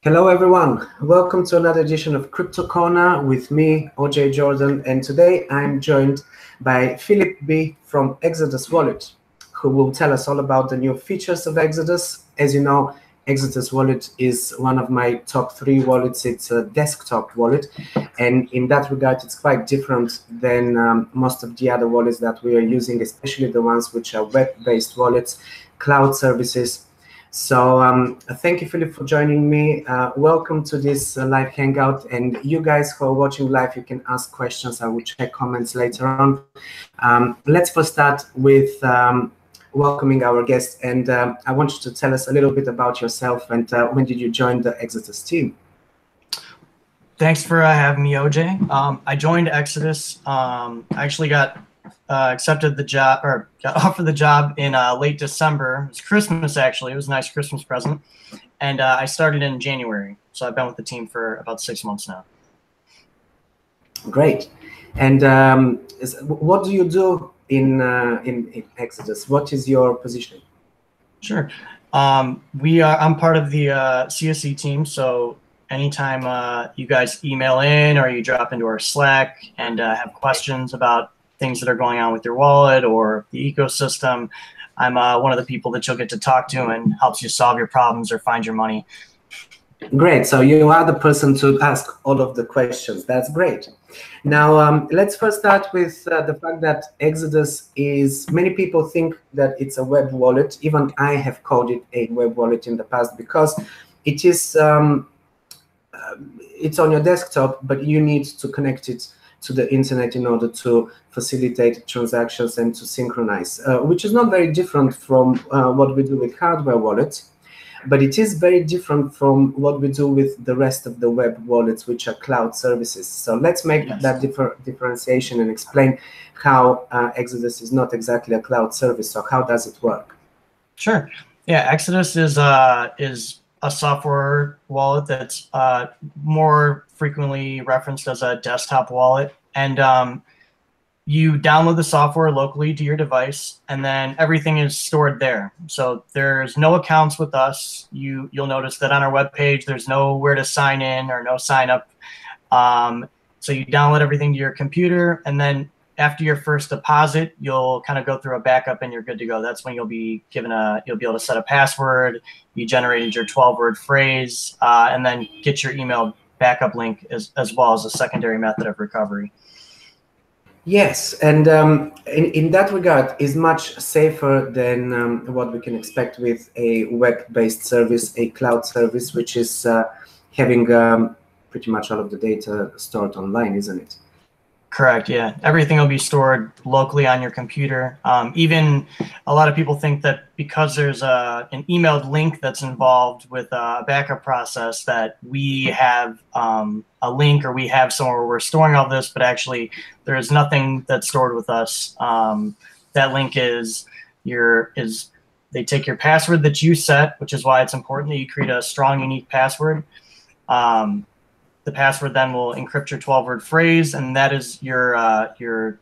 Hello everyone, welcome to another edition of Crypto Corner with me, OJ Jordan, and today I'm joined by Philip B from Exodus Wallet, who will tell us all about the new features of Exodus. As you know, Exodus Wallet is one of my top 3 wallets. It's a desktop wallet, and in that regard it's quite different than most of the other wallets that we are using, especially the ones which are web-based wallets, cloud services. So thank you, Philip, for joining me. Welcome to this live hangout. And you guys who are watching live, you can ask questions. I will check comments later on. Let's first start with welcoming our guest. And I want you to tell us a little bit about yourself and when did you join the Exodus team? Thanks for having me, OJ. I joined Exodus. I actually got accepted the job, or got offered the job in late December. It was Christmas, actually. It was a nice Christmas present. And I started in January. So I've been with the team for about 6 months now. Great. And what do you do in Exodus? What is your position? Sure. I'm part of the CSE team. So anytime you guys email in or you drop into our Slack and have questions about things that are going on with your wallet or the ecosystem, I'm one of the people that you'll get to talk to and helps you solve your problems or find your money. Great. So you are the person to ask all of the questions. That's great. Now, let's first start with the fact that Exodus is, many people think that it's a web wallet. Even I have called it a web wallet in the past because it is, it's on your desktop, but you need to connect it to the internet in order to facilitate transactions and to synchronize, which is not very different from what we do with hardware wallets, but it is very different from what we do with the rest of the web wallets, which are cloud services. So let's make that differentiation and explain how Exodus is not exactly a cloud service. So how does it work? Sure. Yeah, Exodus is a software wallet that's more frequently referenced as a desktop wallet. And you download the software locally to your device, and then everything is stored there. So there's no accounts with us. You'll notice that on our webpage, there's nowhere to sign in or no sign up. So you download everything to your computer, and then after your first deposit, you'll kind of go through a backup and you're good to go. That's when you'll be given you'll be able to set a password. You generated your 12-word phrase, and then get your email backup link as well as a secondary method of recovery. Yes, and in that regard, is much safer than what we can expect with a web-based service, a cloud service, which is having pretty much all of the data stored online, isn't it? Correct, yeah. Everything will be stored locally on your computer. Even a lot of people think that because there's an emailed link that's involved with a backup process that we have a link or we have somewhere where we're storing all this, but actually there is nothing that's stored with us. That link is they take your password that you set, which is why it's important that you create a strong, unique password. The password then will encrypt your 12-word phrase, and that is your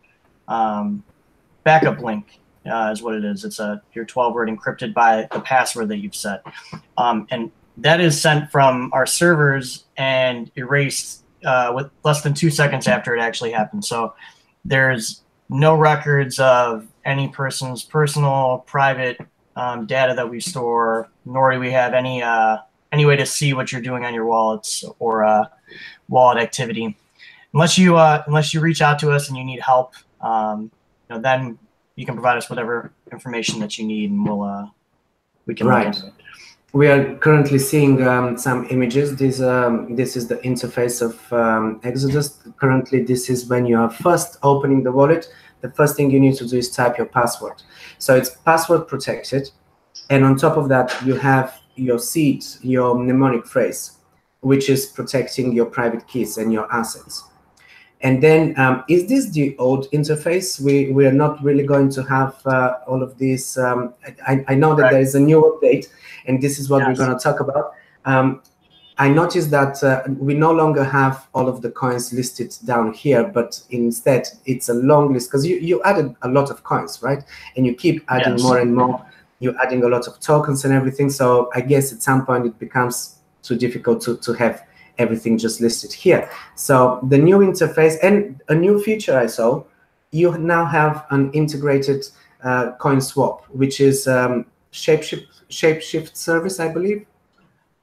backup link is what it is. It's your 12-word encrypted by the password that you've set. And that is sent from our servers and erased with less than 2 seconds after it actually happened. So there's no records of any person's personal, private data that we store, nor do we have any way to see what you're doing on your wallets or wallet activity, unless you reach out to us and you need help. Then you can provide us whatever information that you need, and we can. Right. We are currently seeing some images. This is the interface of Exodus. Currently, this is when you are first opening the wallet. The first thing you need to do is type your password. So it's password protected, and on top of that, you have your seed, your mnemonic phrase, which is protecting your private keys and your assets. And then, is this the old interface? We are not really going to have all of this. I know that there is a new update, and this is what we're going to talk about. I noticed that we no longer have all of the coins listed down here, but instead it's a long list, because you added a lot of coins, right? And you keep adding more and more. You're adding a lot of tokens and everything. So I guess at some point it becomes too difficult to have everything just listed here. So the new interface and a new feature I saw, you now have an integrated coin swap, which is Shapeshift service, I believe.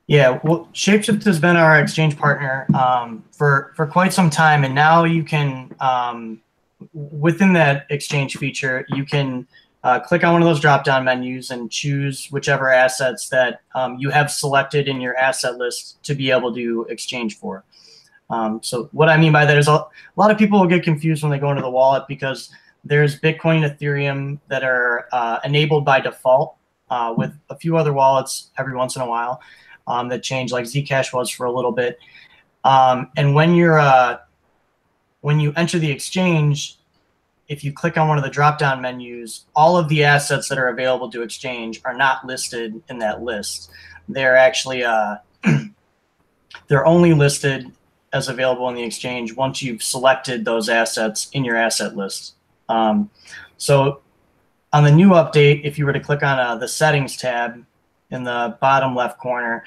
Yeah, well, Shapeshift has been our exchange partner for quite some time, and now you can, within that exchange feature, you can click on one of those drop-down menus and choose whichever assets that you have selected in your asset list to be able to exchange for. So what I mean by that is a lot of people will get confused when they go into the wallet, because there's Bitcoin, Ethereum that are enabled by default with a few other wallets every once in a while. That change, like Zcash was for a little bit. And when you enter the exchange, if you click on one of the drop-down menus, all of the assets that are available to exchange are not listed in that list. They're actually they're only listed as available in the exchange once you've selected those assets in your asset list. So on the new update, if you were to click on the settings tab in the bottom left corner,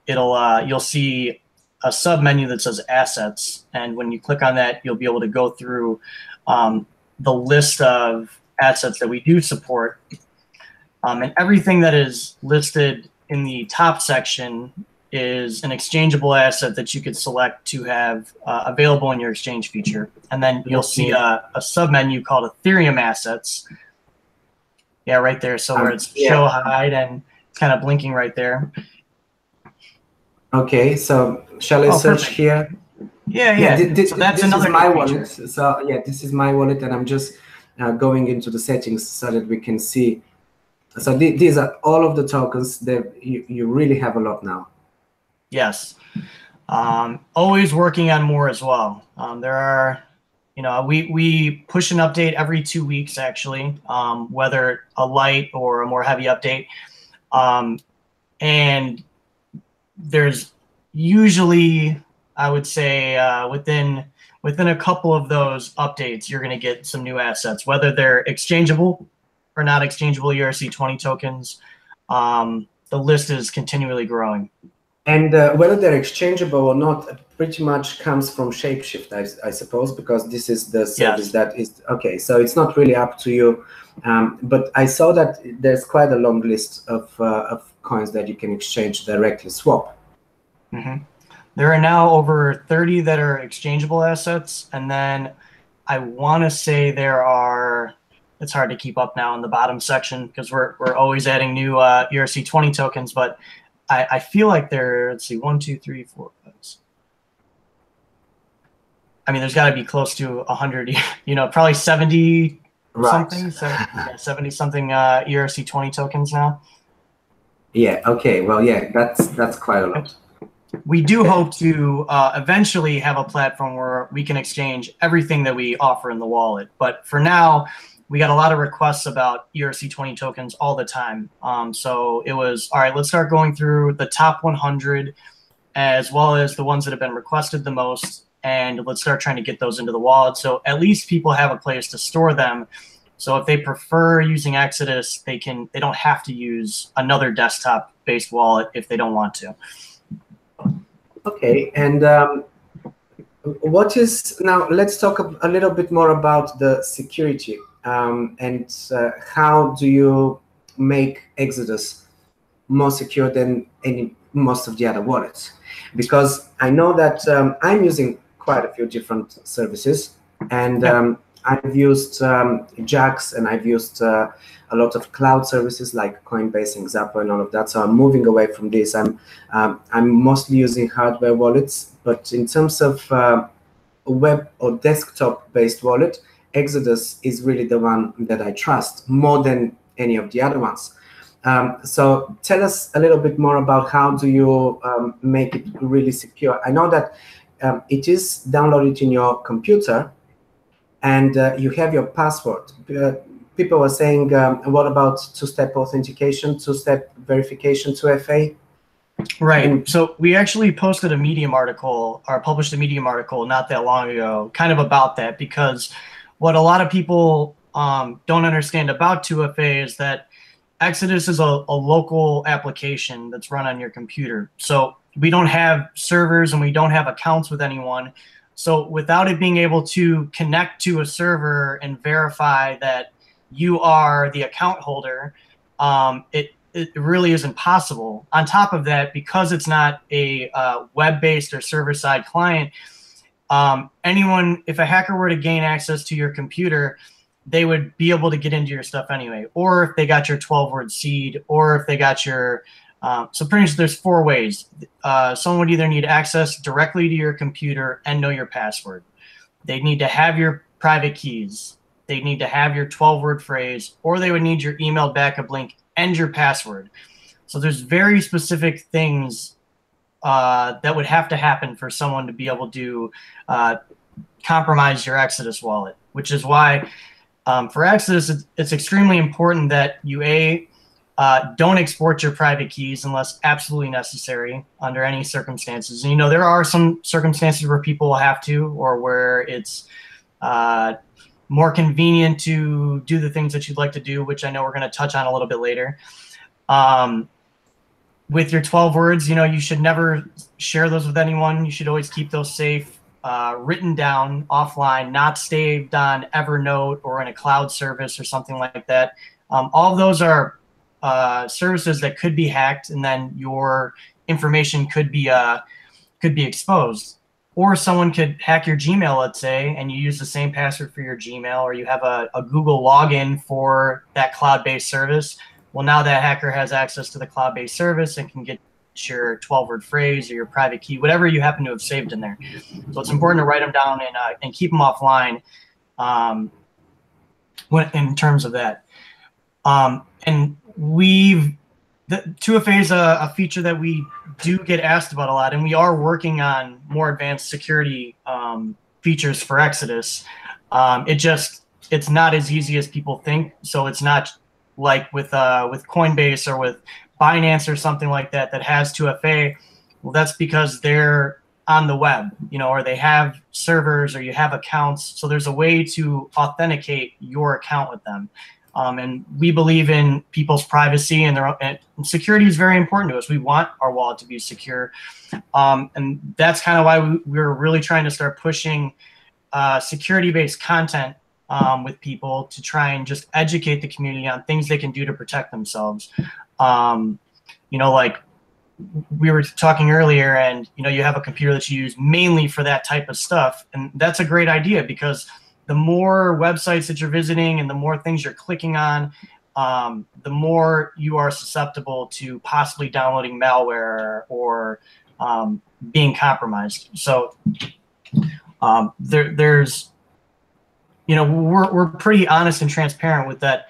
you'll see a sub menu that says assets, and when you click on that, you'll be able to go through the list of assets that we do support, and everything that is listed in the top section is an exchangeable asset that you could select to have available in your exchange feature. And then you'll see a sub menu called Ethereum assets. Yeah, right there. So where it's show hide, and it's kind of blinking right there. Okay, so shall I search perfect. Here? Yeah. So that's another is my feature. wallet. So yeah, this is my wallet, and I'm just going into the settings so that we can see. So these are all of the tokens that you really have a lot now. Yes. Always working on more as well. There are, we push an update every 2 weeks, actually, whether a light or a more heavy update. And there's usually, I would say, within a couple of those updates, you're going to get some new assets, whether they're exchangeable or not exchangeable ERC20 tokens. The list is continually growing. And whether they're exchangeable or not pretty much comes from Shapeshift, I suppose, because this is the service that is, okay, so it's not really up to you. But I saw that there's quite a long list of coins that you can exchange directly, swap. Mm-hmm. There are now over 30 that are exchangeable assets. And then I want to say there are, it's hard to keep up now in the bottom section because we're always adding new ERC20 tokens, but I feel like there, let's see, 1, 2, 3, 4, 5. I mean, there's got to be close to 100, probably 70 something, 70 something ERC20 tokens now. Yeah. Okay. Well, yeah, that's quite a lot. We do hope to eventually have a platform where we can exchange everything that we offer in the wallet. But for now, we got a lot of requests about ERC20 tokens all the time. So it was, all right, let's start going through the top 100 as well as the ones that have been requested the most. And let's start trying to get those into the wallet. So at least people have a place to store them. So if they prefer using Exodus, they don't have to use another desktop-based wallet if they don't want to. Okay, and what is, now let's talk a little bit more about the security and how do you make Exodus more secure than most of the other wallets? Because I know that I'm using quite a few different services, and I've used Jax, and I've used a lot of cloud services like Coinbase and Xapo and all of that. So I'm moving away from this. I'm mostly using hardware wallets, but in terms of web or desktop-based wallet, Exodus is really the one that I trust more than any of the other ones. So tell us a little bit more about how do you make it really secure. I know that it is downloaded in your computer, and you have your password. People were saying, what about two-step authentication, two-step verification, 2FA? Right. And so we actually posted a Medium article, or published a Medium article not that long ago, kind of about that, because what a lot of people don't understand about 2FA is that Exodus is a local application that's run on your computer. So we don't have servers and we don't have accounts with anyone. So without it being able to connect to a server and verify that you are the account holder, it really isn't possible. On top of that, because it's not a web-based or server-side client, anyone, if a hacker were to gain access to your computer, they would be able to get into your stuff anyway. Or if they got your 12-word seed, or if they got your, so pretty much there's 4 ways. Someone would either need access directly to your computer and know your password. They need to have your private keys. They need to have your 12-word phrase, or they would need your email backup link and your password. So there's very specific things that would have to happen for someone to be able to compromise your Exodus wallet, which is why for Exodus, it's extremely important that you don't export your private keys unless absolutely necessary under any circumstances. And, there are some circumstances where people will have to, or where it's more convenient to do the things that you'd like to do, which I know we're going to touch on a little bit later. With your 12 words, you should never share those with anyone. You should always keep those safe, written down offline, not saved on Evernote or in a cloud service or something like that. All of those are services that could be hacked, and then your information could be exposed. Or someone could hack your Gmail, let's say, and you use the same password for your Gmail, or you have a Google login for that cloud-based service. Well, now that hacker has access to the cloud-based service and can get your 12-word phrase or your private key, whatever you happen to have saved in there. So it's important to write them down and keep them offline in terms of that. And 2FA is a feature that we do get asked about a lot, and we are working on more advanced security features for Exodus. It's not as easy as people think. So it's not like with Coinbase or with Binance or something like that has 2FA. Well, that's because they're on the web, or they have servers, or you have accounts. So there's a way to authenticate your account with them. And we believe in people's privacy, and security is very important to us. We want our wallet to be secure. And that's kind of why we're really trying to start pushing security-based content with people to try and just educate the community on things they can do to protect themselves. Like we were talking earlier, and you have a computer that you use mainly for that type of stuff. And that's a great idea, because the more websites that you're visiting and the more things you're clicking on, the more you are susceptible to possibly downloading malware or being compromised. So there's, we're pretty honest and transparent with that.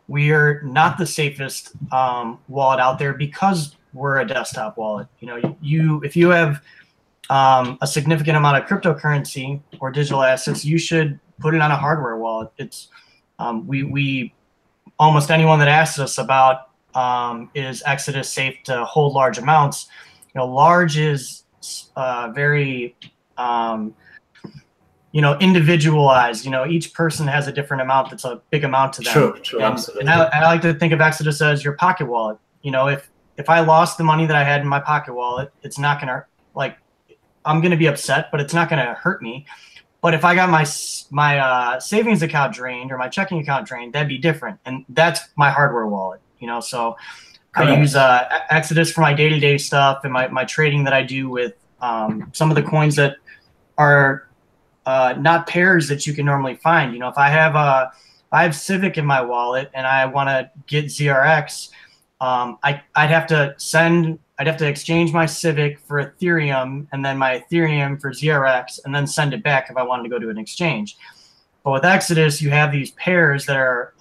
We are not the safest wallet out there because we're a desktop wallet. If you have a significant amount of cryptocurrency or digital assets, you should put it on a hardware wallet. It's we almost anyone that asks us about is Exodus safe to hold large amounts? Large is very individualized. Each person has a different amount that's a big amount to them. True, absolutely. And I like to think of Exodus as your pocket wallet. If I lost the money that I had in my pocket wallet, it's not gonna, I'm gonna be upset, but it's not gonna hurt me. But if I got my savings account drained or my checking account drained, that'd be different. And that's my hardware wallet. So I use Exodus for my day-to-day stuff and my trading that I do with some of the coins that are not pairs that you can normally find. If I have Civic in my wallet and I want to get ZRX, I'd have to exchange my Civic for Ethereum and then my Ethereum for ZRX and then send it back if I wanted to go to an exchange. But with Exodus, you have these pairs that are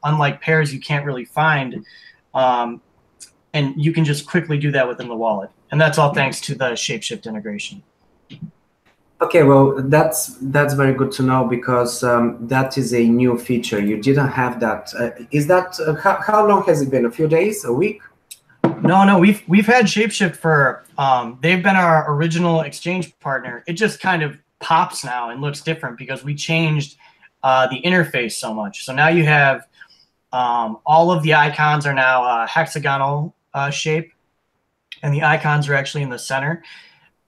unlike pairs you can't really find, and you can just quickly do that within the wallet. And that's all thanks to the Shapeshift integration. Okay, well, that's very good to know, because that is a new feature. You didn't have that. Is that how long has it been? A few days? A week? No, we've had Shapeshift for they've been our original exchange partner. It just kind of pops now and looks different because we changed the interface so much. So now you have All of the icons are now hexagonal shape, and the icons are actually in the center.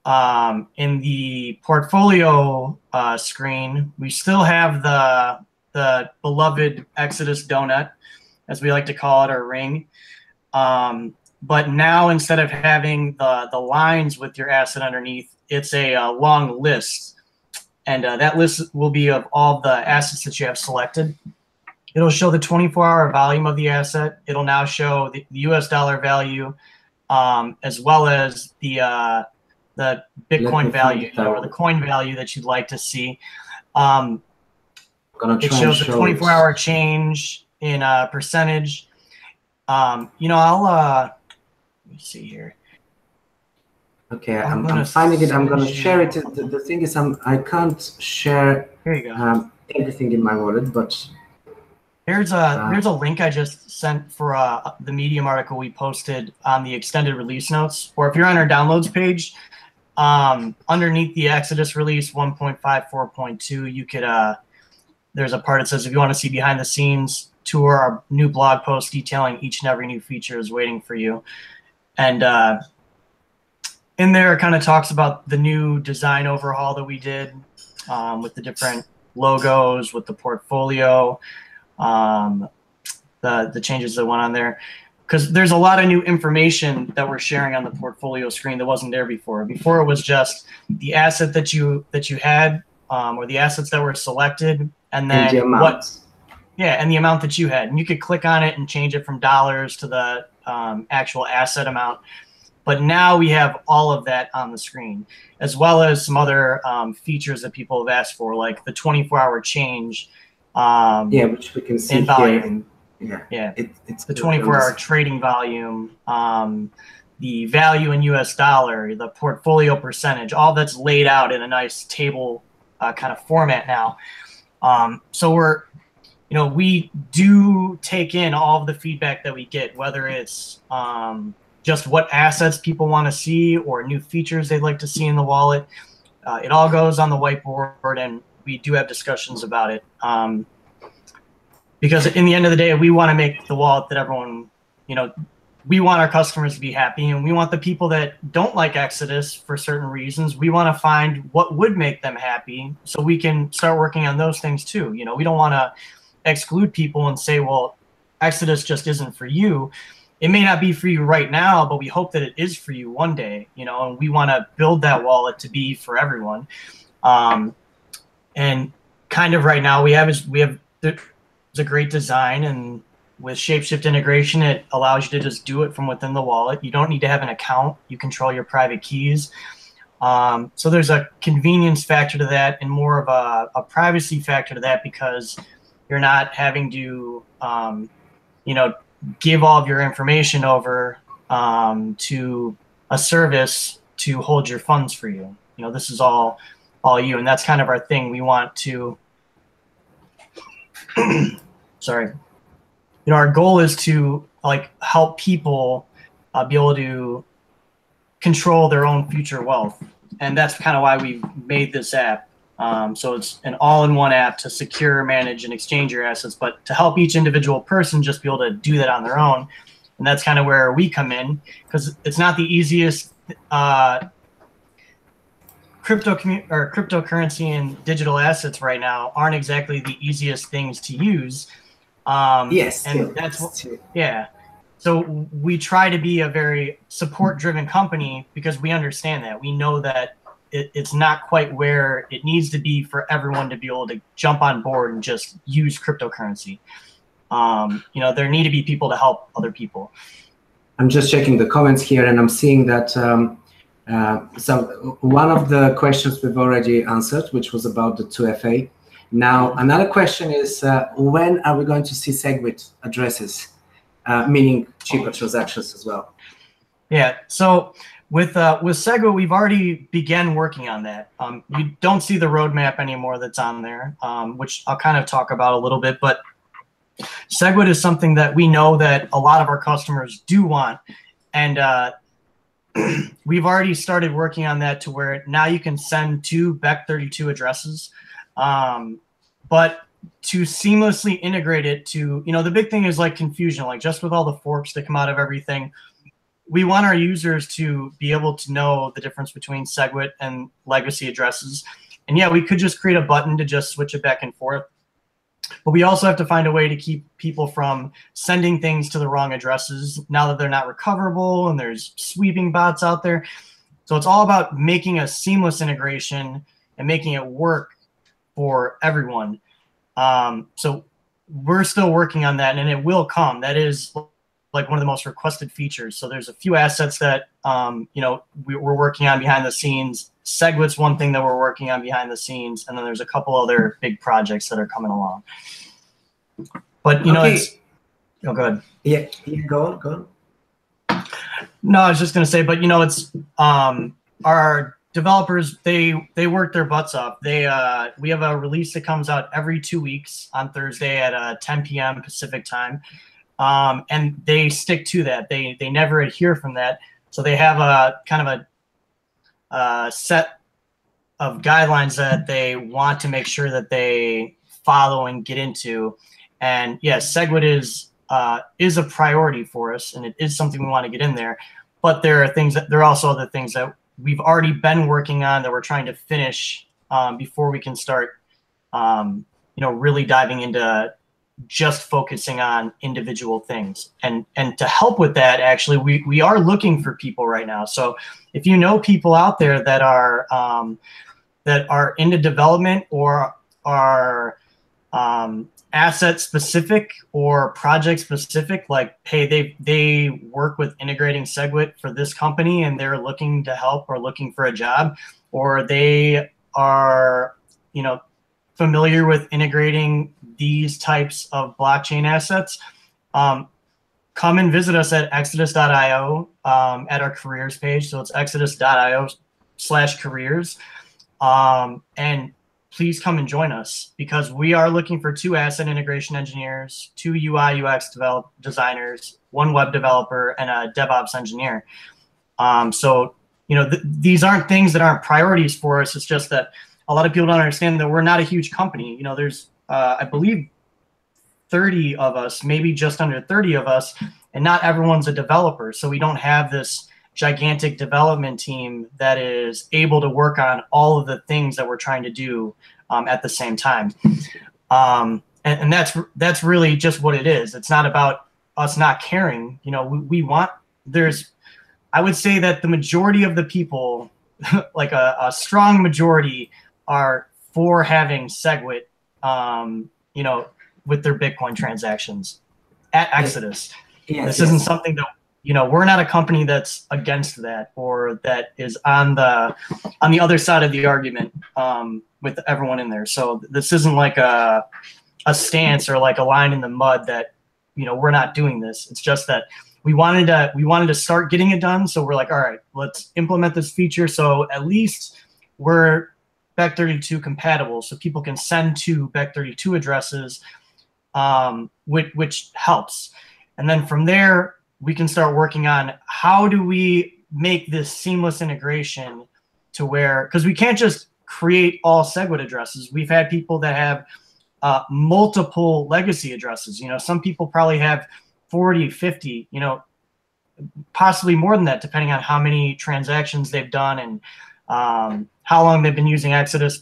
In the portfolio screen, we still have the beloved Exodus donut, as we like to call it, or ring. But now, instead of having the lines with your asset underneath, it's a long list. And that list will be of all the assets that you have selected. It'll show the 24-hour volume of the asset. It'll now show the US dollar value, as well as the Bitcoin value, or the coin value that you'd like to see. It shows the 24-hour change in percentage. I'll let me see here. Okay, I'm finding it. I'm going to share it. The thing is, I can't share everything in my wallet, but there's a link I just sent for the Medium article we posted on the extended release notes. Or if you're on our downloads page, underneath the Exodus release 1.54.2, you could there's a part that says if you want to see behind the scenes tour, our new blog post detailing each and every new feature is waiting for you. And in there, it kind of talks about the new design overhaul that we did, with the different logos, with the portfolio, the changes that went on there. Because there's a lot of new information that we're sharing on the portfolio screen that wasn't there before. Before, it was just the asset that you had, or the assets that were selected, and then and the amount that you had. And you could click on it and change it from dollars to the actual asset amount. But now we have all of that on the screen, as well as some other features that people have asked for, like the 24-hour change. Which we can see in volume. It's the 24-hour trading volume, the value in US dollar, the portfolio percentage, all that's laid out in a nice table kind of format now. So we do take in all of the feedback that we get, whether it's just what assets people want to see or new features they'd like to see in the wallet. It all goes on the whiteboard, and we do have discussions about it. Because in the end of the day, we want to make the wallet that everyone, we want our customers to be happy, and we want the people that don't like Exodus for certain reasons, we want to find what would make them happy so we can start working on those things too. We don't want to exclude people and say, well, Exodus just isn't for you. It may not be for you right now, but we hope that it is for you one day, and we want to build that wallet to be for everyone. And kind of right now there's a great design, and with Shapeshift integration, it allows you to just do it from within the wallet. You don't need to have an account. You control your private keys. So there's a convenience factor to that, and more of a privacy factor to that, because you're not having to, give all of your information over to a service to hold your funds for you. This is all you, and that's kind of our thing. We want to sorry. Our goal is to help people be able to control their own future wealth, and that's kind of why we made this app. So it's an all-in-one app to secure, manage, and exchange your assets, but to help each individual person just be able to do that on their own. And that's kind of where we come in, because it's not the easiest. Cryptocurrency and digital assets right now aren't exactly the easiest things to use. So we try to be a very support-driven company, because we understand that. We know that it's not quite where it needs to be for everyone to be able to jump on board and just use cryptocurrency. There need to be people to help other people. I'm just checking the comments here, and I'm seeing that so one of the questions we've already answered, which was about the 2FA. Now, another question is, when are we going to see SegWit addresses, meaning cheaper transactions as well? Yeah, so with SegWit, we've already began working on that. You don't see the roadmap anymore that's on there, which I'll kind of talk about a little bit, but SegWit is something that we know that a lot of our customers do want, and we've already started working on that to where now you can send 2 Bech32 addresses. But to seamlessly integrate it to, the big thing is like confusion, like just with all the forks that come out of everything. We want our users to be able to know the difference between SegWit and legacy addresses. And yeah, we could just create a button to just switch it back and forth. But we also have to find a way to keep people from sending things to the wrong addresses now that they're not recoverable and there's sweeping bots out there. So it's all about making a seamless integration and making it work for everyone. So we're still working on that, and it will come. That is like one of the most requested features. So there's a few assets that we're working on behind the scenes. SegWit's one thing that we're working on behind the scenes, and then there's a couple other big projects that are coming along. But it's go ahead. Yeah, go on. No, I was just gonna say, but it's our developers, they work their butts off. We have a release that comes out every 2 weeks on Thursday at 10 p.m. Pacific time. And they stick to that. They never adhere from that. So they have a kind of a set of guidelines that they want to make sure that they follow and get into. And yes, SegWit is a priority for us, and it is something we want to get in there. But there are also other things that we've already been working on that we're trying to finish before we can start, really diving into just focusing on individual things. And to help with that, actually, we are looking for people right now. So if you know people out there that are into development or are asset specific or project specific, like, hey, they work with integrating SegWit for this company and they're looking to help or looking for a job, or they are, familiar with integrating these types of blockchain assets, come and visit us at exodus.io at our careers page. So it's exodus.io/careers. And please come and join us, because we are looking for 2 asset integration engineers, 2 UI UX designers, 1 web developer, and a DevOps engineer. So, these aren't things that aren't priorities for us. It's just that a lot of people don't understand that we're not a huge company. There's, I believe, 30 of us, maybe just under 30 of us, and not everyone's a developer. So we don't have this gigantic development team that is able to work on all of the things that we're trying to do at the same time. And that's really just what it is. It's not about us not caring. I would say that the majority of the people, like a strong majority, are for having SegWit, with their Bitcoin transactions at Exodus. This isn't something that, we're not a company that's against that or that is on the other side of the argument with everyone in there. So this isn't like a stance or like a line in the mud that, we're not doing this. It's just that we wanted to start getting it done. So we're like, all right, let's implement this feature. So at least we're Bech32 compatible, so people can send to Bech32 addresses, which helps. And then from there, we can start working on how do we make this seamless integration to where, because we can't just create all SegWit addresses. We've had people that have multiple legacy addresses. Some people probably have 40, 50, possibly more than that, depending on how many transactions they've done and how long they've been using Exodus.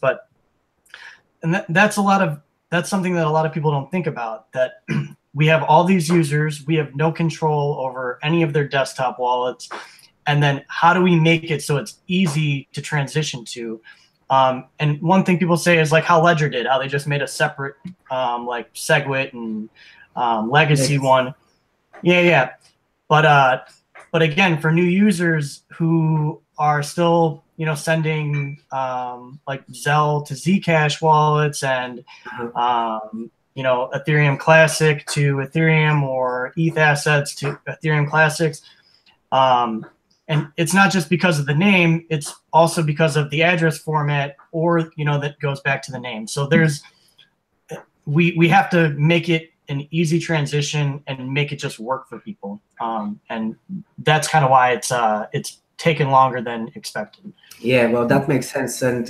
That's something that a lot of people don't think about, that we have all these users, we have no control over any of their desktop wallets. And then how do we make it so it's easy to transition to? And one thing people say is like how Ledger did, how they just made a separate like SegWit and legacy one. Yeah. But again, for new users who are still, sending like Zelle to Zcash wallets and, Ethereum Classic to Ethereum or ETH assets to Ethereum Classics. And it's not just because of the name, it's also because of the address format or, that goes back to the name. So we have to make it an easy transition and make it just work for people. And that's kind of why it's taken longer than expected. Yeah, well, that makes sense. And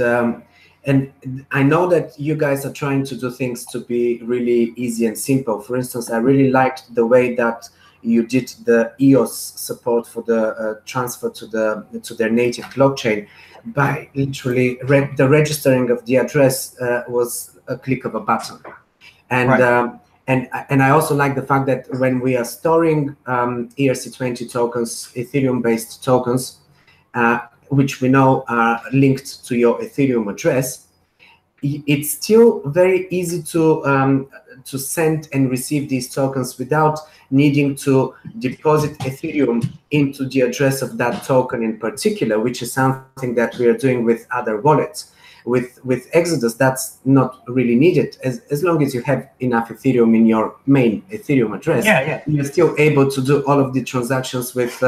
And I know that you guys are trying to do things to be really easy and simple. For instance, I really liked the way that you did the EOS support for the transfer to their native blockchain by literally the registering of the address was a click of a button. And right. And I also like the fact that when we are storing ERC20 tokens, Ethereum-based tokens, which we know are linked to your Ethereum address, it's still very easy to send and receive these tokens without needing to deposit Ethereum into the address of that token in particular, which is something that we are doing with other wallets. With Exodus, that's not really needed. As long as you have enough Ethereum in your main Ethereum address, you're still able to do all of the transactions with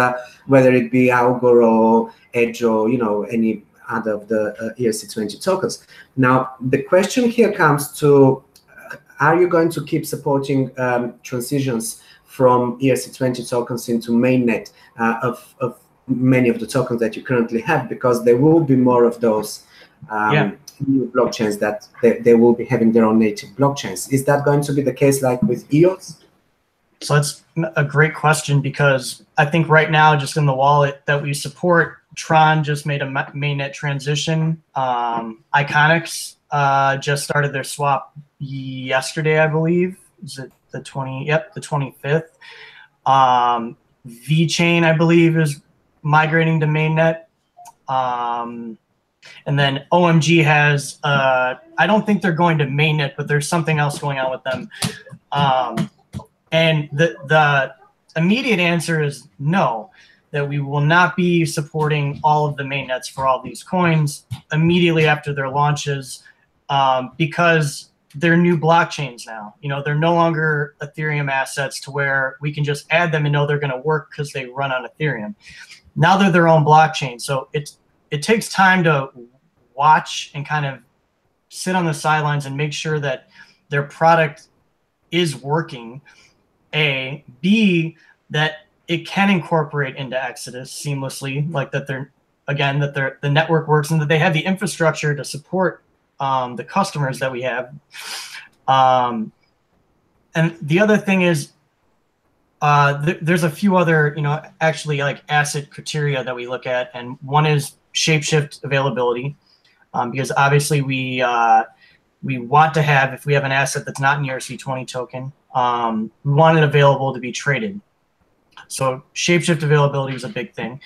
whether it be Algor or Edge or any other of the ERC20 tokens. Now, the question here comes to, are you going to keep supporting transitions from ERC20 tokens into mainnet of many of the tokens that you currently have? Because there will be more of those new blockchains that they will be having their own native blockchains. Is that going to be the case like with EOS? So that's a great question, because I think right now, just in the wallet that we support, Tron just made a mainnet transition. Iconics just started their swap yesterday, I believe. Is it the 25th? VeChain, I believe, is migrating to mainnet. And then OMG has, I don't think they're going to mainnet, but there's something else going on with them. And the immediate answer is no, that we will not be supporting all of the mainnets for all these coins immediately after their launches, because they're new blockchains now. They're no longer Ethereum assets to where we can just add them and know they're going to work because they run on Ethereum. Now they're their own blockchain. So it takes time to watch and kind of sit on the sidelines and make sure that their product is working. A, B, that it can incorporate into Exodus seamlessly, like that the network works and that they have the infrastructure to support the customers that we have. And the other thing is, there's a few other, actually like asset criteria that we look at, and one is shapeshift availability, because obviously we want to have, if we have an asset that's not an ERC20 token, we want it available to be traded. So shapeshift availability is a big thing.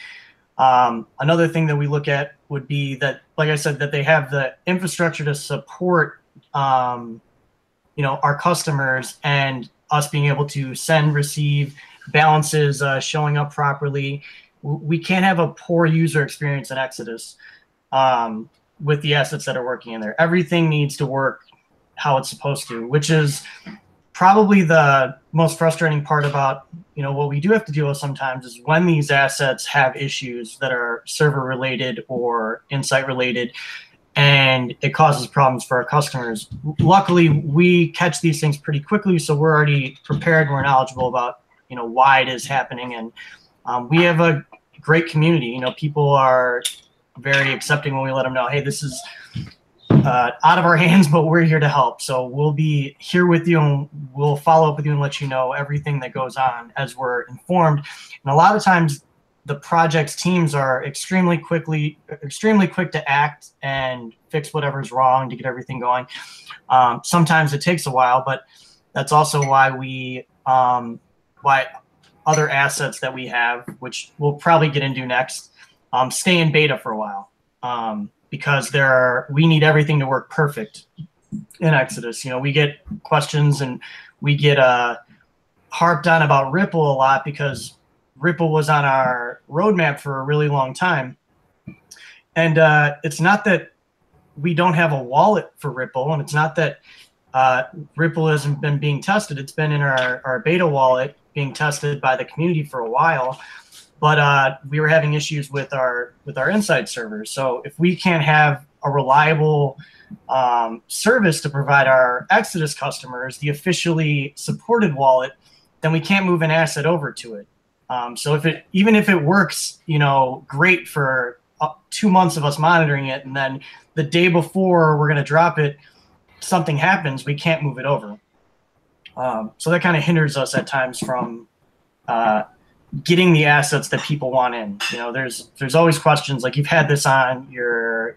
Another thing that we look at would be that, like I said, that they have the infrastructure to support, our customers and us being able to send, receive, balances showing up properly. We can't have a poor user experience in Exodus with the assets that are working in there. Everything needs to work how it's supposed to, which is probably the most frustrating part about, what we do have to deal with sometimes is when these assets have issues that are server related or insight related, and it causes problems for our customers. Luckily, we catch these things pretty quickly, so we're already prepared. We're knowledgeable about, why it is happening, and we have a great community. People are very accepting when we let them know, hey, this is out of our hands, but we're here to help. So we'll be here with you, and we'll follow up with you and let you know everything that goes on as we're informed. And a lot of times the project's teams are extremely quick to act and fix whatever's wrong to get everything going. Sometimes it takes a while, but that's also why why other assets that we have, which we'll probably get into next, stay in beta for a while. Because we need everything to work perfect in Exodus. We get questions and we get harped on about Ripple a lot, because Ripple was on our roadmap for a really long time. And it's not that we don't have a wallet for Ripple, and it's not that Ripple hasn't been being tested. It's been in our beta wallet being tested by the community for a while. But we were having issues with our inside servers. So if we can't have a reliable service to provide our Exodus customers, the officially supported wallet, then we can't move an asset over to it. So even if it works, great for 2 months of us monitoring it, and then the day before we're going to drop it, something happens, we can't move it over. So that kind of hinders us at times from getting the assets that people want in. You know, there's always questions like, you've had this on your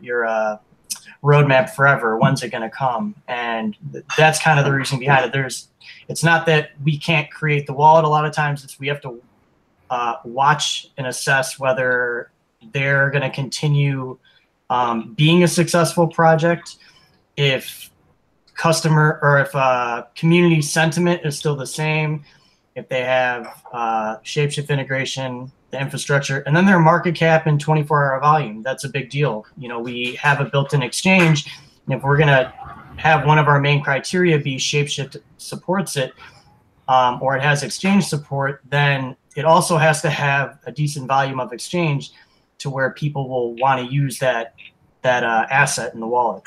roadmap forever. When's it going to come? And that's kind of the reason behind it. It's not that we can't create the wallet. A lot of times we have to watch and assess whether they're going to continue being a successful project, if customer or if community sentiment is still the same, if they have Shapeshift integration, the infrastructure, and then their market cap and 24-hour volume. That's a big deal. You know, we have a built-in exchange, and if we're going to have one of our main criteria be Shapeshift supports it, or it has exchange support, then it also has to have a decent volume of exchange to where people will want to use that asset in the wallet.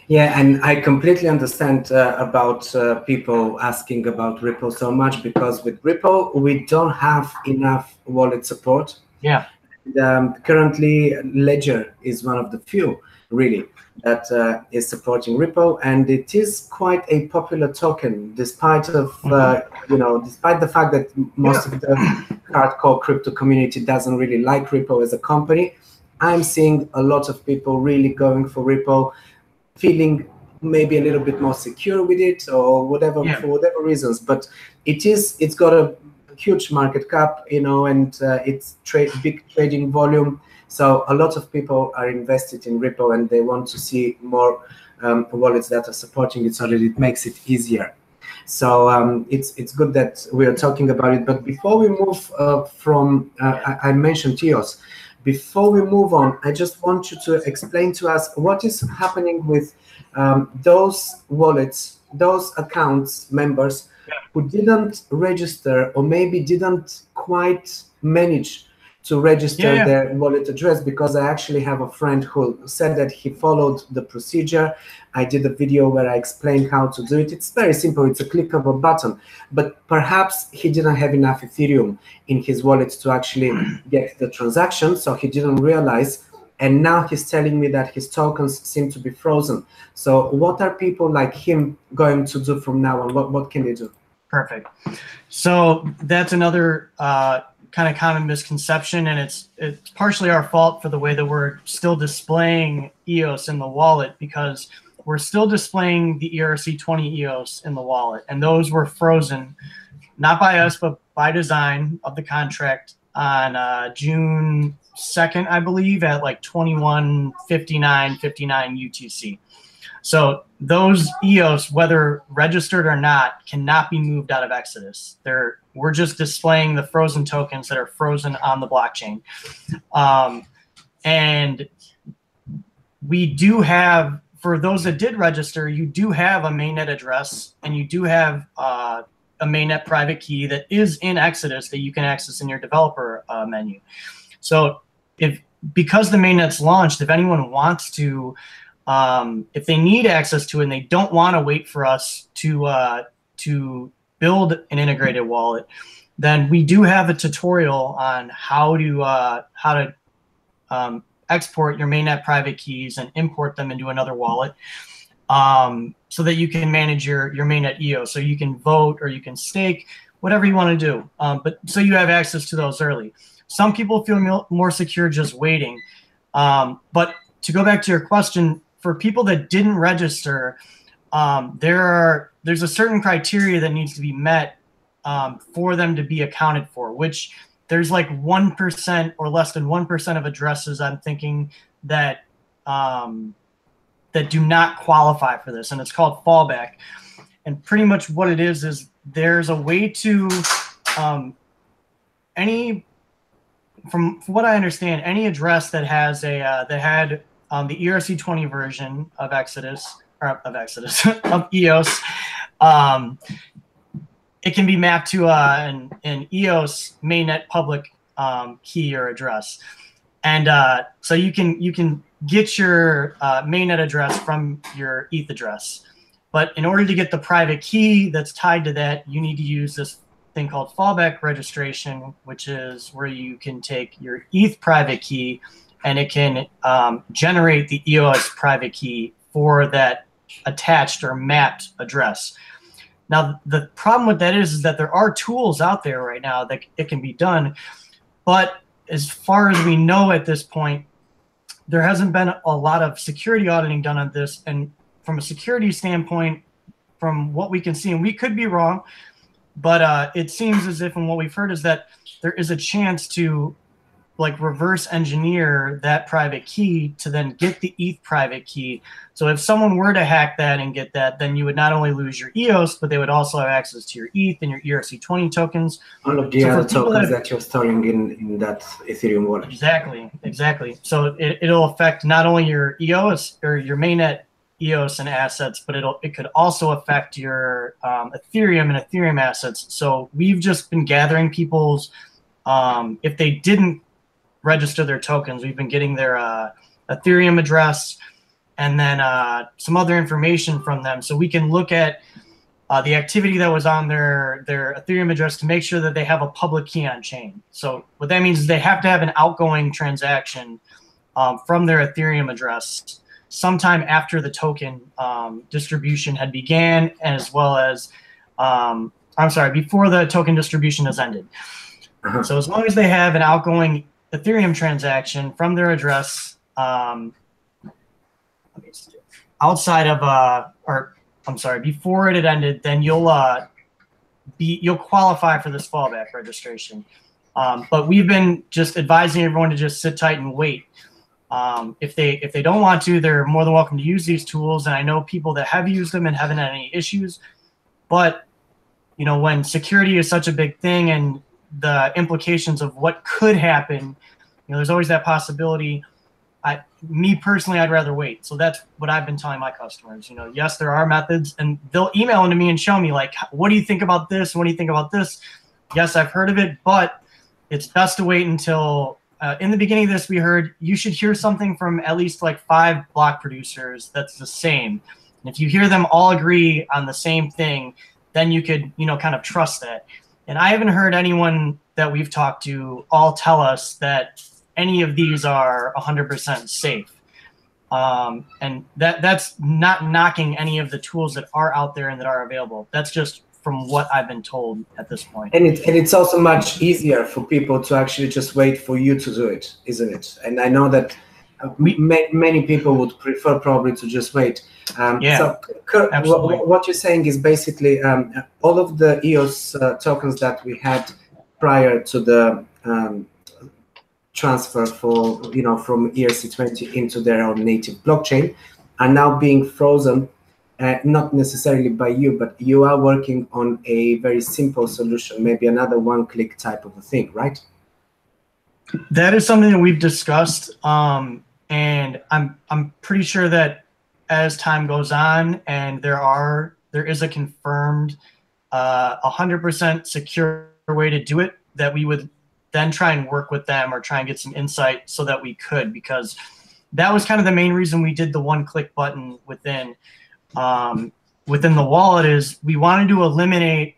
Yeah, and I completely understand about people asking about Ripple so much, because with Ripple, we don't have enough wallet support. Yeah. And, currently, Ledger is one of the few, really, that is supporting Ripple, and it is quite a popular token, despite of despite the fact that most of the hardcore crypto community doesn't really like Ripple as a company. I'm seeing a lot of people really going for Ripple, feeling maybe a little bit more secure with it, or whatever, for whatever reasons. But it's got a huge market cap, you know, and it's big trading volume. So a lot of people are invested in Ripple, and they want to see more wallets that are supporting it, so that it makes it easier. So it's good that we are talking about it. But before we move from, I mentioned EOS. Before we move on, I just want you to explain to us what is happening with those wallets, those accounts members who didn't register, or maybe didn't quite manage to register their wallet address, because I actually have a friend who said that he followed the procedure. I did a video where I explained how to do it. It's very simple. It's a click of a button. But perhaps he didn't have enough Ethereum in his wallet to actually get the transaction, so he didn't realize. And now he's telling me that his tokens seem to be frozen. So what are people like him going to do from now on? What can they do? Perfect. So that's another kind of common misconception, and it's partially our fault for the way that we're still displaying EOS in the wallet, because we're still displaying the ERC20 EOS in the wallet, and those were frozen, not by us, but by design of the contract on June 2nd, I believe, at like 21:59 UTC. So those EOS, whether registered or not, cannot be moved out of Exodus. We're just displaying the frozen tokens that are frozen on the blockchain. And we do have, for those that did register, you do have a mainnet address, and you do have a mainnet private key that is in Exodus that you can access in your developer menu. So because the mainnet's launched, if anyone wants to, if they need access to it and they don't want to wait for us to build an integrated wallet, then we do have a tutorial on how to export your mainnet private keys and import them into another wallet, so that you can manage your mainnet EOS. So you can vote or you can stake, whatever you want to do. But so you have access to those early. Some people feel more secure just waiting. But to go back to your question, for people that didn't register, there's a certain criteria that needs to be met for them to be accounted for, which there's like 1% or less than 1% of addresses, I'm thinking, that that do not qualify for this, and it's called fallback. And pretty much what it is there's a way to from what I understand, any address that has that had the ERC20 version of Exodus of EOS, it can be mapped to an EOS mainnet public key or address, and so you can get your mainnet address from your ETH address. But in order to get the private key that's tied to that, you need to use this thing called fallback registration, which is where you can take your ETH private key and it can generate the EOS private key for that attached or mapped address. Now, the problem with that is that there are tools out there right now that it can be done, but as far as we know at this point, there hasn't been a lot of security auditing done on this. And from a security standpoint, from what we can see, and we could be wrong, but it seems as if, and what we've heard is that there is a chance to like reverse engineer that private key to then get the ETH private key. So if someone were to hack that and get that, then you would not only lose your EOS, but they would also have access to your ETH and your ERC20 tokens. All of the other tokens that you're storing in that Ethereum wallet. Exactly. So it'll affect not only your EOS or your mainnet EOS and assets, but it could also affect your Ethereum and Ethereum assets. So we've just been gathering people's, if they didn't register their tokens, we've been getting their Ethereum address and then some other information from them, so we can look at the activity that was on their Ethereum address to make sure that they have a public key on chain. So what that means is they have to have an outgoing transaction from their Ethereum address sometime after the token distribution had began, as well as before the token distribution has ended. So as long as they have an outgoing Ethereum transaction from their address outside of before it had ended, then you'll qualify for this fallback registration. But we've been just advising everyone to just sit tight and wait. If they don't want to, they're more than welcome to use these tools. And I know people that have used them and haven't had any issues. But when security is such a big thing and the implications of what could happen, there's always that possibility. Me personally, I'd rather wait. So that's what I've been telling my customers. Yes, there are methods, and they'll email into me and show me like, what do you think about this? What do you think about this? Yes, I've heard of it, but it's best to wait until in the beginning of this, we heard you should hear something from at least like 5 block producers that's the same. And if you hear them all agree on the same thing, then you could, kind of trust that. And I haven't heard anyone that we've talked to all tell us that any of these are 100% safe. And that's not knocking any of the tools that are out there and that are available. That's just from what I've been told at this point. And it's also much easier for people to actually just wait for you to do it, isn't it? And I know that many people would prefer probably to just wait. So what you're saying is basically all of the EOS tokens that we had prior to the transfer from ERC20 into their own native blockchain are now being frozen, not necessarily by you, but you are working on a very simple solution, maybe another one-click type of a thing, right? That is something that we've discussed, and I'm pretty sure that as time goes on and there is a confirmed 100% secure way to do it, that we would then try and work with them or try and get some insight so that we could, because that was kind of the main reason we did the one-click button within the wallet, is we wanted to eliminate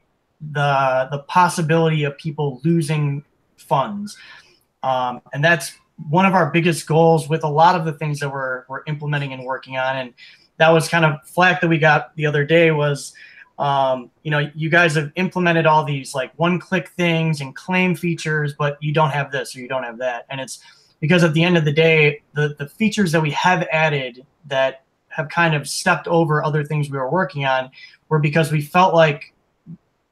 the possibility of people losing funds. And that's one of our biggest goals with a lot of the things that we're implementing and working on. And that was kind of flack that we got the other day was, you guys have implemented all these like one-click things and claim features, but you don't have this or you don't have that. And it's because at the end of the day, the features that we have added that have kind of stepped over other things we were working on were because we felt like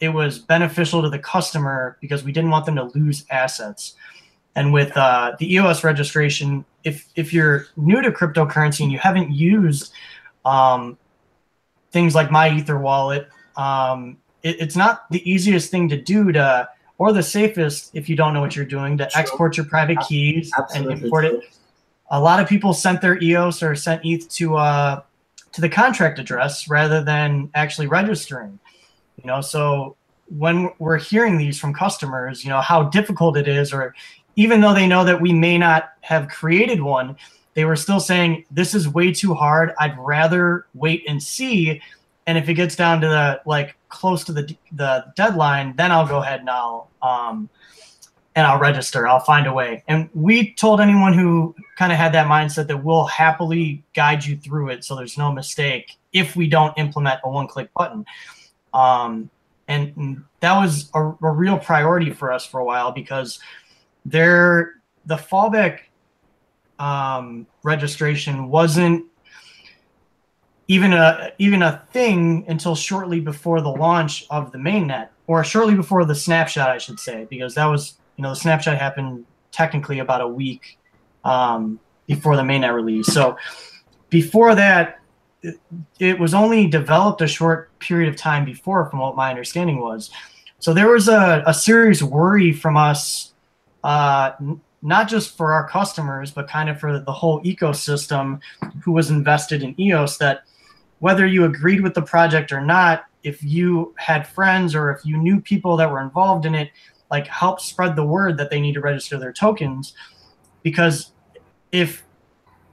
it was beneficial to the customer because we didn't want them to lose assets. And with the EOS registration, if you're new to cryptocurrency and you haven't used things like My Ether wallet, it's not the easiest thing to do or the safest if you don't know what you're doing, to export your private keys and import it. A lot of people sent their EOS or sent ETH to the contract address rather than actually registering. So when we're hearing these from customers, how difficult it is, or even though they know that we may not have created one, they were still saying, this is way too hard. I'd rather wait and see. And if it gets down to close to the deadline, then I'll go ahead and and I'll register. I'll find a way. And we told anyone who kind of had that mindset that we'll happily guide you through it so there's no mistake if we don't implement a one-click button. And that was a real priority for us for a while, because the fallback registration wasn't even a thing until shortly before the launch of the mainnet, or shortly before the snapshot, I should say, because that was, the snapshot happened technically about a week before the mainnet release. So before that, it was only developed a short period of time before, from what my understanding was. So there was a serious worry from us, not just for our customers, but kind of for the whole ecosystem who was invested in EOS, that whether you agreed with the project or not, if you had friends or if you knew people that were involved in it, like, help spread the word that they need to register their tokens. Because if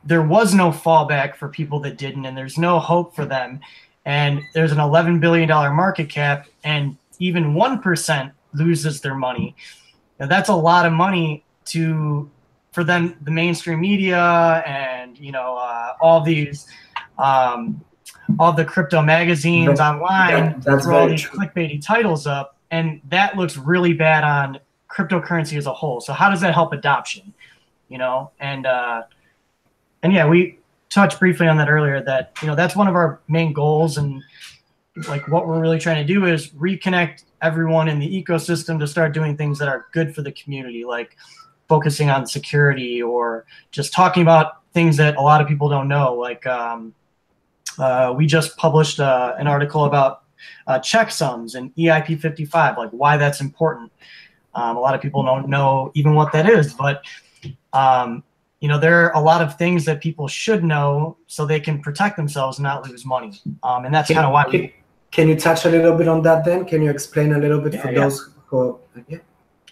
there was no fallback for people that didn't, and there's no hope for them, and there's an $11 billion market cap, and even 1% loses their money, now that's a lot of money for them, the mainstream media, and all the crypto magazines online throw all these clickbaity titles up, and that looks really bad on cryptocurrency as a whole. So how does that help adoption? And yeah, we touched briefly on that earlier, that that's one of our main goals, and like what we're really trying to do is reconnect everyone in the ecosystem to start doing things that are good for the community, like focusing on security, or just talking about things that a lot of people don't know. Like we just published an article about checksums and EIP 55, like why that's important. A lot of people don't know even what that is, but there are a lot of things that people should know so they can protect themselves and not lose money. And that's kind of why Can you touch a little bit on that then? Can you explain a little bit for those who... Yeah.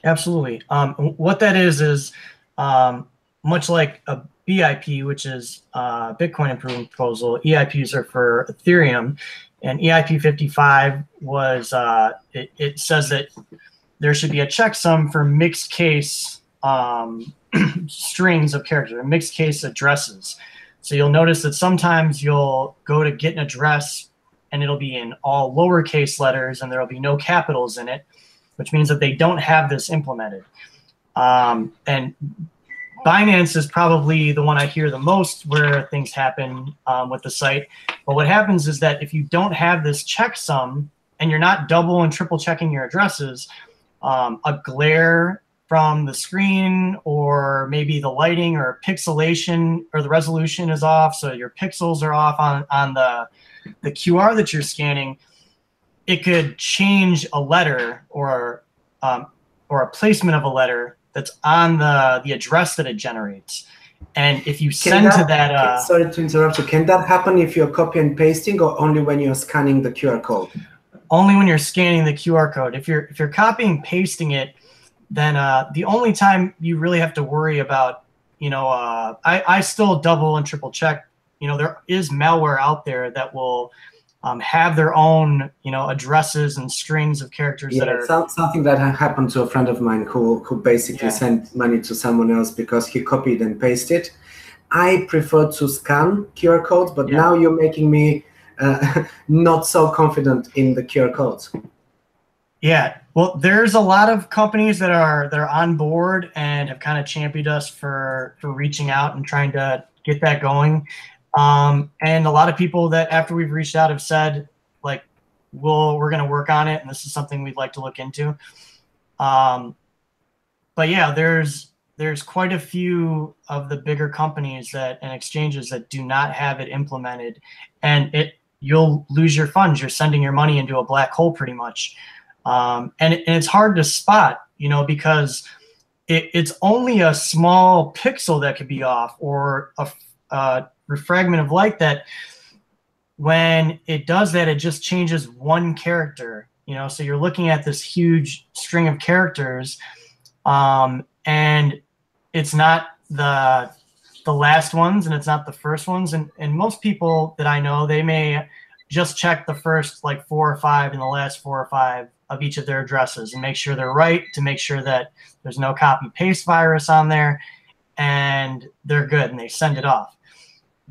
Absolutely. What that is much like a BIP, which is Bitcoin Improvement Proposal. EIPs are for Ethereum, and EIP 55 was, it says that there should be a checksum for mixed case strings of characters, or mixed case addresses. So you'll notice that sometimes you'll go to get an address and it'll be in all lowercase letters and there'll be no capitals in it, which means that they don't have this implemented. And Binance is probably the one I hear the most where things happen with the site. But what happens is that if you don't have this checksum and you're not double and triple checking your addresses, a glare from the screen, or maybe the lighting or pixelation or the resolution is off, so your pixels are off on the QR that you're scanning, it could change a letter or a placement of a letter that's on the address that it generates. And if you send to that... sorry to interrupt you. Can that happen if you're copy and pasting, or only when you're scanning the QR code? Only when you're scanning the QR code. If you're copying and pasting it, then the only time you really have to worry about, I still double and triple check. There is malware out there that will have their own, addresses and strings of characters that are... something that happened to a friend of mine who basically sent money to someone else because he copied and pasted. I prefer to scan QR codes, but now you're making me not so confident in the QR codes. Yeah, well, there's a lot of companies that are on board and have kind of championed us for reaching out and trying to get that going. And a lot of people that after we've reached out have said, like, we're going to work on it, and this is something we'd like to look into. But yeah, there's quite a few of the bigger companies and exchanges that do not have it implemented, and you'll lose your funds. You're sending your money into a black hole pretty much. And it's hard to spot, because it's only a small pixel that could be off, or a refragment of light that when it does that, it just changes one character, so you're looking at this huge string of characters, and it's not the last ones, and it's not the first ones. And most people that I know, they may just check the first like 4 or 5 and the last 4 or 5 of each of their addresses and make sure they're right, to make sure that there's no copy paste virus on there, and they're good and they send it off.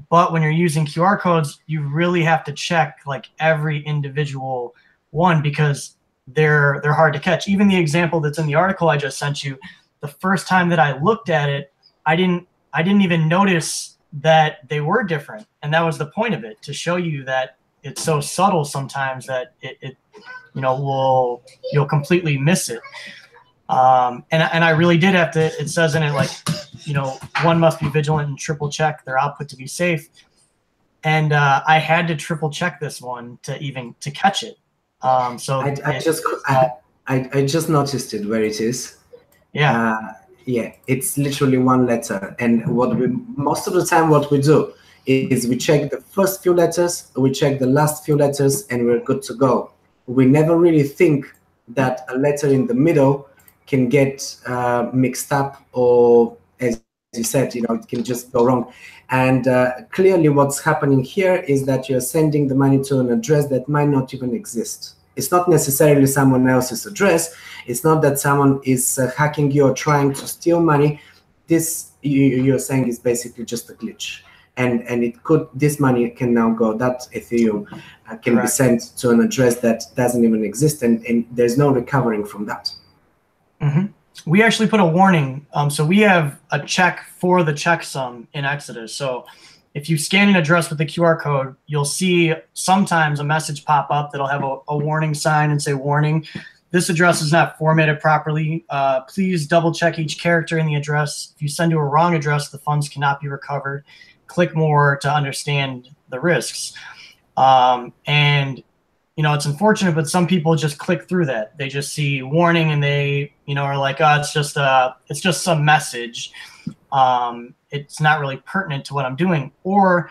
But when you're using QR codes, you really have to check like every individual one, because they're hard to catch. Even the example that's in the article I just sent you, the first time that I looked at it, I didn't even notice that they were different. And that was the point of it, to show you that it's so subtle sometimes that it you'll completely miss it. And I really did have to, it says in it, like, one must be vigilant and triple check their output to be safe. And I had to triple check this one to catch it. So I just noticed it where it is. Yeah. Yeah, it's literally one letter. And most of the time what we do is we check the first few letters, we check the last few letters, and we're good to go. We never really think that a letter in the middle can get mixed up, or as you said, it can just go wrong. And clearly what's happening here is that you're sending the money to an address that might not even exist. It's not necessarily someone else's address. It's not that someone is hacking you or trying to steal money. This, you're saying, is basically just a glitch. And this money can now go, that Ethereum can Correct. be sent to an address that doesn't even exist, and there's no recovering from that. Mm-hmm. We actually put a warning. So we have a check for the checksum in Exodus. So if you scan an address with the QR code, you'll see sometimes a message pop up that'll have a warning sign and say, warning, this address is not formatted properly. Please double check each character in the address. If you send to a wrong address, the funds cannot be recovered. Click more to understand the risks. And it's unfortunate, but some people just click through that. They just see warning and they, are like, oh, it's just some message. It's not really pertinent to what I'm doing. Or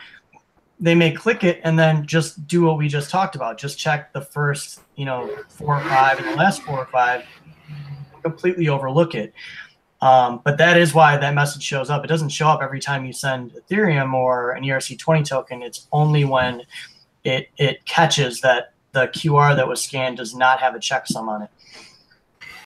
they may click it and then just do what we just talked about. Just check the first, 4 or 5 and the last 4 or 5, completely overlook it. But that is why that message shows up. It doesn't show up every time you send Ethereum or an ERC20 token. It's only when it catches that the QR that was scanned does not have a checksum on it.